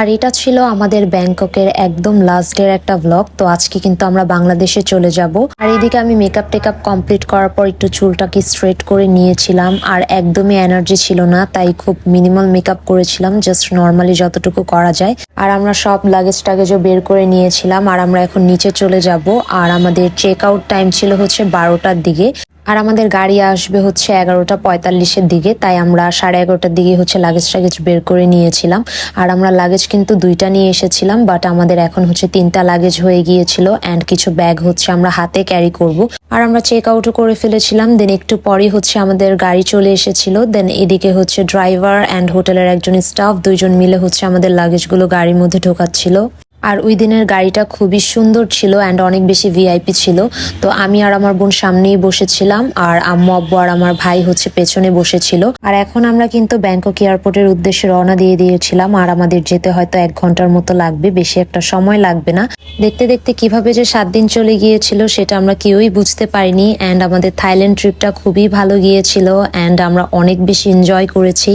আর এটা ছিল আমাদের ব্যাংককের একদম লাস্ট ডের একটা ব্লগ। তো আজকে কিন্তু আমরা বাংলাদেশে চলে যাব। আর এদিকে আমি মেকআপ টেকআপ কমপ্লিট করার পর একটু চুলটাকে স্ট্রেট করে নিয়েছিলাম, আর একদমই এনার্জি ছিল না, তাই খুব মিনিমাল মেকআপ করেছিলাম, জাস্ট নর্মালি যতটুকু করা যায়। আর আমরা সব লাগেজ টাগেজও বের করে নিয়েছিলাম, আর আমরা এখন নিচে চলে যাব। আর আমাদের চেক আউট টাইম ছিল হচ্ছে 12টার দিকে, আর আমাদের গাড়ি আসবে হচ্ছে 11টা 45-এর দিকে, তাই আমরা 11:30টার দিকে হচ্ছে লাগেজ টাগেজ বের করে নিয়েছিলাম। আর আমরা লাগেজ কিন্তু 2টা নিয়ে এসেছিলাম, বাট আমাদের এখন হচ্ছে 3টা লাগেজ হয়ে গিয়েছিল, অ্যান্ড কিছু ব্যাগ হচ্ছে আমরা হাতে ক্যারি করব। আর আমরা চেক আউটও করে ফেলেছিলাম। দেন একটু পরেই হচ্ছে আমাদের গাড়ি চলে এসেছিল। দেন এদিকে হচ্ছে ড্রাইভার অ্যান্ড হোটেলের একজন স্টাফ, দুইজন মিলে হচ্ছে আমাদের লাগেজগুলো গাড়ির মধ্যে ঢোকাচ্ছিল। আর ওই দিনের গাড়িটা খুবই সুন্দর ছিল অ্যান্ড অনেক বেশি ভিআইপি ছিল। তো আমি আর আমার বোন সামনেই বসেছিলাম, আর আম্মু আব্বু আর আমার ভাই হচ্ছে পেছনে বসেছিল। আর এখন আমরা কিন্তু ব্যাংকক এয়ারপোর্টের উদ্দেশ্যে রওনা দিয়ে দিয়েছিলাম, আর আমাদের যেতে হয়তো 1 ঘন্টার মতো লাগবে, বেশি একটা সময় লাগবে না। দেখতে দেখতে কিভাবে যে 7 দিন চলে গিয়েছিল সেটা আমরা কেউই বুঝতে পারিনি। অ্যান্ড আমাদের থাইল্যান্ড ট্রিপটা খুবই ভালো গিয়েছিল, অ্যান্ড আমরা অনেক বেশি এনজয় করেছি।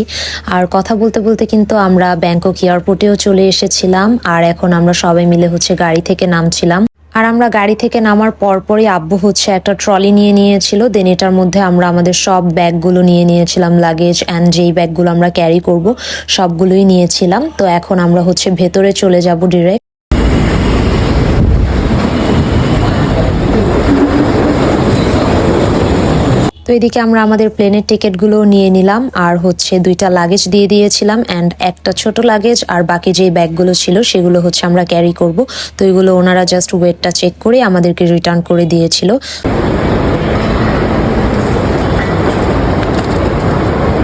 আর কথা বলতে বলতে কিন্তু আমরা ব্যাংকক এয়ারপোর্টেও চলে এসেছিলাম, আর এখন আমরা সবাই মিলে হচ্ছে গাড়ি থেকে নামছিলাম। আর আমরা গাড়ি থেকে নামার পরপরই আব্বু হচ্ছে একটা ট্রলি নিয়ে নিয়েছিল। দেন এটার মধ্যে আমরা আমাদের সব ব্যাগগুলো নিয়ে নিয়েছিলাম, লাগেজ অ্যান্ড যেই ব্যাগগুলো আমরা ক্যারি করব সবগুলোই নিয়েছিলাম। তো এখন আমরা হচ্ছে ভেতরে চলে যাব ডিরেক্ট। তো এদিকে আমরা আমাদের প্লেনের টিকিটগুলো নিয়ে নিলাম, আর হচ্ছে 2টা লাগেজ দিয়ে দিয়েছিলাম, অ্যান্ড একটা ছোট লাগেজ, আর বাকি যে ব্যাগগুলো ছিল সেগুলো হচ্ছে আমরা ক্যারি করব। তো এগুলো ওনারা জাস্ট ওয়েটটা চেক করে আমাদেরকে রিটার্ন করে দিয়েছিল।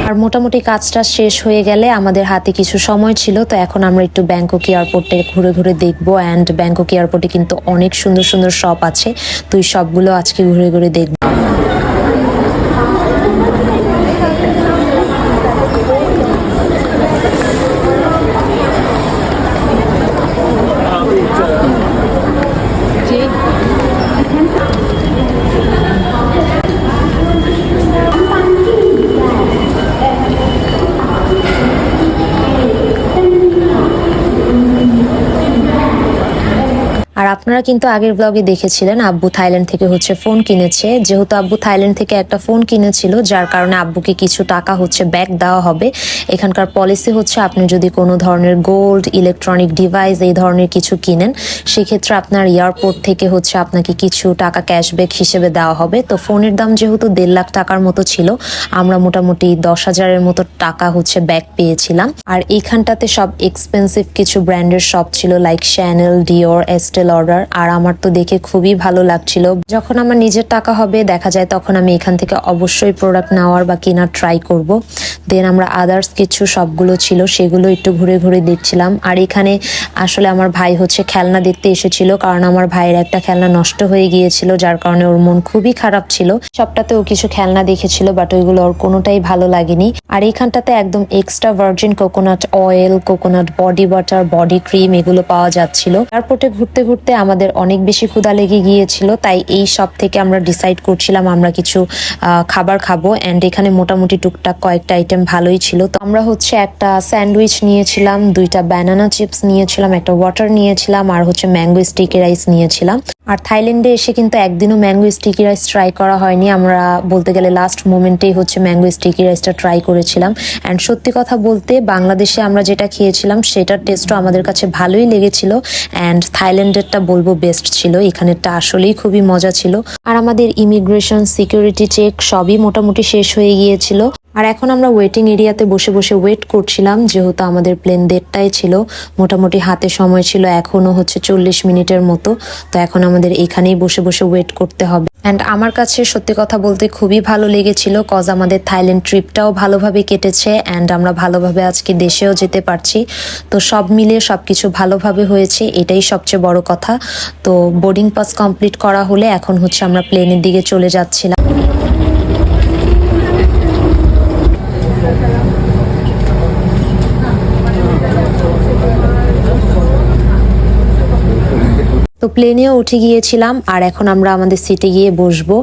আর মোটামুটি কাজটা শেষ হয়ে গেলে আমাদের হাতে কিছু সময় ছিল, তো এখন আমরা একটু ব্যাংকক এয়ারপোর্টে ঘুরে ঘুরে দেখবো। অ্যান্ড ব্যাংকক এয়ারপোর্টে কিন্তু অনেক সুন্দর সুন্দর শপ আছে, তো এই সবগুলো আজকে ঘুরে ঘুরে দেখবো। আর আপনারা কিন্তু আগের ব্লগে দেখেছিলেন আব্বু থাইল্যান্ড থেকে হচ্ছে ফোন কিনেছে। যেহেতু আব্বু থাইল্যান্ড থেকে একটা ফোন কিনেছিল, যার কারণে আব্বুকে কিছু টাকা হচ্ছে ব্যাক দেওয়া হবে। এখানকার পলিসি হচ্ছে আপনি যদি কোনো ধরনের গোল্ড, ইলেকট্রনিক ডিভাইস এই ধরনের কিছু কিনেন, সেক্ষেত্রে আপনার এয়ারপোর্ট থেকে হচ্ছে আপনাকে কিছু টাকা ক্যাশব্যাক হিসেবে দেওয়া হবে। তো ফোনের দাম যেহেতু 1.5 লাখ টাকার মতো ছিল, আমরা মোটামুটি 10,000-এর মতো টাকা হচ্ছে ব্যাক পেয়েছিলাম। আর এইখানটাতে সব এক্সপেন্সিভ কিছু ব্র্যান্ডের শপ ছিল, লাইক শ্যানেল, ডিওর, এস্টে অর্ডার। আর আমার তো দেখে খুবই ভালো লাগছিল। যখন আমার নিজের টাকা হবে দেখা যায় তখন আমি এখান থেকে অবশ্যই প্রোডাক্ট নেওয়ার বা কেনার ট্রাই করব। দেন আমরা আদার্স কিছু সবগুলো ছিল সেগুলো একটু ঘুরে ঘুরে দেখছিলাম। আর এখানে আসলে আমার ভাই হচ্ছে খেলনা দেখতে এসেছিল, কারণ আমার ভাইয়ের একটা খেলনা নষ্ট হয়ে গিয়েছিল, যার কারণে ওর মন খুবই খারাপ ছিল। সবটাতে ও কিছু খেলনা দেখেছিল, বাট ওইগুলো ওর কোনোটাই ভালো লাগেনি। আর এইখানটাতে একদম extra virgin coconut oil, coconut body butter, body cream এগুলো পাওয়া যাচ্ছিল। এয়ারপোর্টে ঘুরতে ঘুরতে আমাদের অনেক বেশি ক্ষুধা লেগে গিয়েছিল, তাই এই সব থেকে আমরা ডিসাইড করছিলাম আমরা কিছু খাবার খাবো। অ্যান্ড এখানে মোটামুটি টুকটাক কয়েকটা আইটেম ভালোই ছিল। তো আমরা হচ্ছে একটা স্যান্ডউইচ নিয়েছিলাম, 2টা ব্যানানা চিপস নিয়েছিলাম, একটা ওয়াটার নিয়েছিলাম, আর হচ্ছে ম্যাঙ্গো স্টিকি রাইস নিয়েছিলাম। আর থাইল্যান্ডে এসে কিন্তু একদিনও ম্যাঙ্গো স্টিকি রাইস ট্রাই করা হয়নি। আমরা বলতে গেলে লাস্ট মোমেন্টেই হচ্ছে ম্যাঙ্গো স্টিকি রাইসটা ট্রাই করেছিলাম। অ্যান্ড সত্যি কথা বলতে বাংলাদেশে আমরা যেটা খেয়েছিলাম সেটার টেস্টও আমাদের কাছে ভালোই লেগেছিল, অ্যান্ড থাইল্যান্ডেরটা বলবো বেস্ট ছিল। এখানেরটা আসলেই খুবই মজা ছিল। আর আমাদের ইমিগ্রেশন, সিকিউরিটি চেক সবই মোটামুটি শেষ হয়ে গিয়েছিল। আর এখন আমরা ওয়েটিং এরিয়াতে বসে বসে ওয়েট করছিলাম, যেহেতু আমাদের প্লেন 1:30টায় ছিল। মোটামুটি হাতে সময় ছিল এখনো হচ্ছে 40 মিনিটের মতো। তো এখন আমাদের এখানেই বসে বসে ওয়েট করতে হবে। অ্যান্ড আমার কাছে সত্যি কথা বলতে খুবই ভালো লেগেছিল, কজ আমাদের থাইল্যান্ড ট্রিপটাও ভালোভাবে কেটেছে, অ্যান্ড আমরা ভালোভাবে আজকে দেশেও যেতে পারছি। তো সব মিলিয়ে সবকিছু ভালোভাবে হয়েছে, এটাই সবচেয়ে বড় কথা। তো বোর্ডিং পাস কমপ্লিট করা হলে এখন হচ্ছে আমরা প্লেনের দিকে চলে যাচ্ছিলাম। তো প্লেনেও উঠে গিয়েছিলাম আর এখন আমরা আমাদের সিটে গিয়ে বসবো।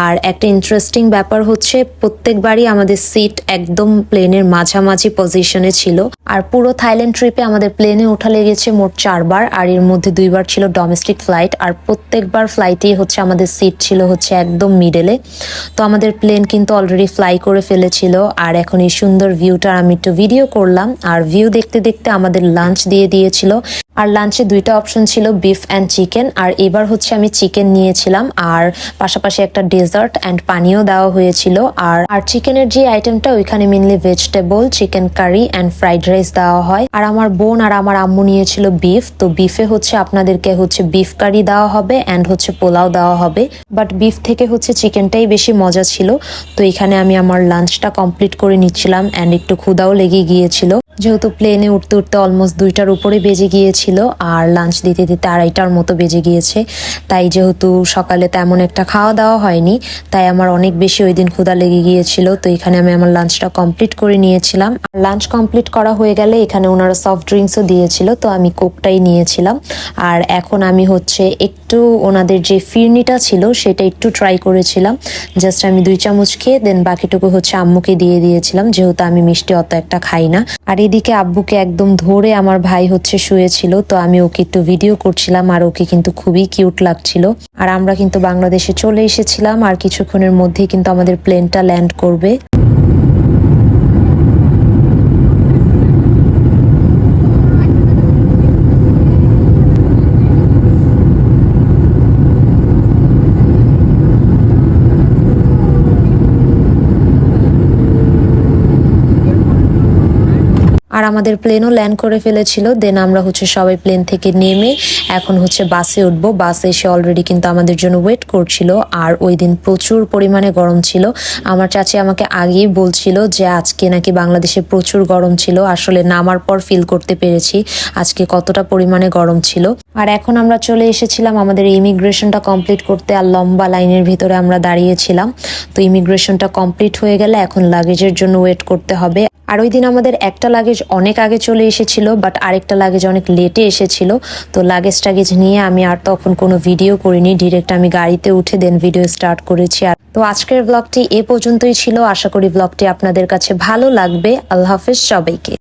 আর একটা ইন্টারেস্টিং ব্যাপার হচ্ছে প্রত্যেকবারই আমাদের সিট একদম প্লেনের মাঝামাঝি পজিশনে ছিল। আর পুরো থাইল্যান্ড ট্রিপে আমাদের প্লেনে ওঠা লেগেছে মোট 4বার, আর এর মধ্যে 2বার ছিল ডোমেস্টিক ফ্লাইট। আর প্রত্যেকবার ফ্লাইটেই হচ্ছে আমাদের সিট ছিল হচ্ছে একদম মিডলে। তো আমাদের প্লেন কিন্তু অলরেডি ফ্লাই করে ফেলেছিল। আর এখন এই সুন্দর ভিউটা আমি একটু ভিডিও করলাম। আর ভিউ দেখতে দেখতে আমাদের লাঞ্চ দিয়ে দিয়েছিল। আর লাঞ্চে 2টা অপশন ছিল, বিফ অ্যান্ড চিকেন। আর এবার হচ্ছে আমি চিকেন নিয়েছিলাম, আর পাশাপাশি একটা ডেজার্ট অ্যান্ড পানিও দেওয়া হয়েছিল। আর চিকেনের যে আইটেমটা ওইখানে mainly vegetable, chicken curry and fried rice দেওয়া হয়। আর আমার বোন আর আমার আম্মু নিয়েছিল বিফ। তো বিফে হচ্ছে আপনাদেরকে হচ্ছে বিফ কারি দেওয়া হবে অ্যান্ড হচ্ছে পোলাও দেওয়া হবে, বাট বিফ থেকে হচ্ছে চিকেনটাই বেশি মজা ছিল। তো এখানে আমি আমার লাঞ্চটা কমপ্লিট করে নিচ্ছিলাম অ্যান্ড একটু ক্ষুধাও লেগে গিয়েছিল, যেহেতু প্লেনে উঠতে উঠতে অলমোস্ট 2টার উপরে বেজে গিয়েছিল আর লাঞ্চ দিতে দিতে 2:30টার মতো বেজে গিয়েছে। তাই যেহেতু সকালে তেমন একটা খাওয়া দাওয়া হয়নি, তাই আমার অনেক বেশি ওই দিন ক্ষুধা লেগে গিয়েছিল। তো এখানে আমি আমার লাঞ্চটা কমপ্লিট করে নিয়েছিলাম। আর লাঞ্চ কমপ্লিট করা হয়ে গেলে এখানে ওনারা সফট ড্রিঙ্কসও দিয়েছিল, তো আমি কোকটাই নিয়েছিলাম। আর এখন আমি হচ্ছে একটু ওনাদের যে ফিরনিটা ছিল সেটা একটু ট্রাই করেছিলাম। জাস্ট আমি 2 চামচ খেয়ে দেন বাকিটুকু হচ্ছে আম্মুকে দিয়ে দিয়েছিলাম, যেহেতু আমি মিষ্টি অত একটা খাই না। আর এদিকে আব্বুকে একদম ধরে আমার ভাই হচ্ছে শুয়েছিল, তো আমি ওকে একটু ভিডিও করছিলাম আর ওকে কিন্তু খুবই কিউট লাগছিল। আর আমরা কিন্তু বাংলাদেশে চলে এসেছিলাম আর কিছুক্ষণের মধ্যেই কিন্তু আমাদের প্লেনটা ল্যান্ড করবে। আর আমাদের প্লেনও ল্যান্ড করে ফেলেছিল। দেন আমরা হচ্ছে সবাই প্লেন থেকে নেমে এখন হচ্ছে বাসে উঠবো। বাসে এসে অলরেডি কিন্তু আমাদের জন্য ওয়েট করছিল। আর ওই দিন প্রচুর পরিমাণে গরম ছিল। আমার চাচি আমাকে আগেই বলছিল যে আজকে নাকি বাংলাদেশে প্রচুর গরম ছিল। আসলে নামার পর ফিল করতে পেরেছি আজকে কতটা পরিমাণে গরম ছিল। আর এখন আমরা চলে এসেছিলাম আমাদের ইমিগ্রেশনটা কমপ্লিট করতে। আর লম্বা লাইনের ভিতরে আমরা দাঁড়িয়েছিলাম। তো ইমিগ্রেশনটা কমপ্লিট হয়ে গেলে এখন লাগেজের জন্য ওয়েট করতে হবে। আর ওই দিন আমাদের একটা লাগেজ অনেক আগে চলে এসেছিল, বাট আরেকটা লাগেজ অনেক লেটে এসেছিল। তো লাগেজ টাগেজ নিয়ে আমি আর তখন কোনো ভিডিও করিনি, ডিরেক্ট আমি গাড়িতে উঠে দেন ভিডিও স্টার্ট করেছি। আর তো আজকের ব্লগটি এ পর্যন্তই ছিল। আশা করি ব্লগটি আপনাদের কাছে ভালো লাগবে। আল্লাহ হাফেজ সবাইকে।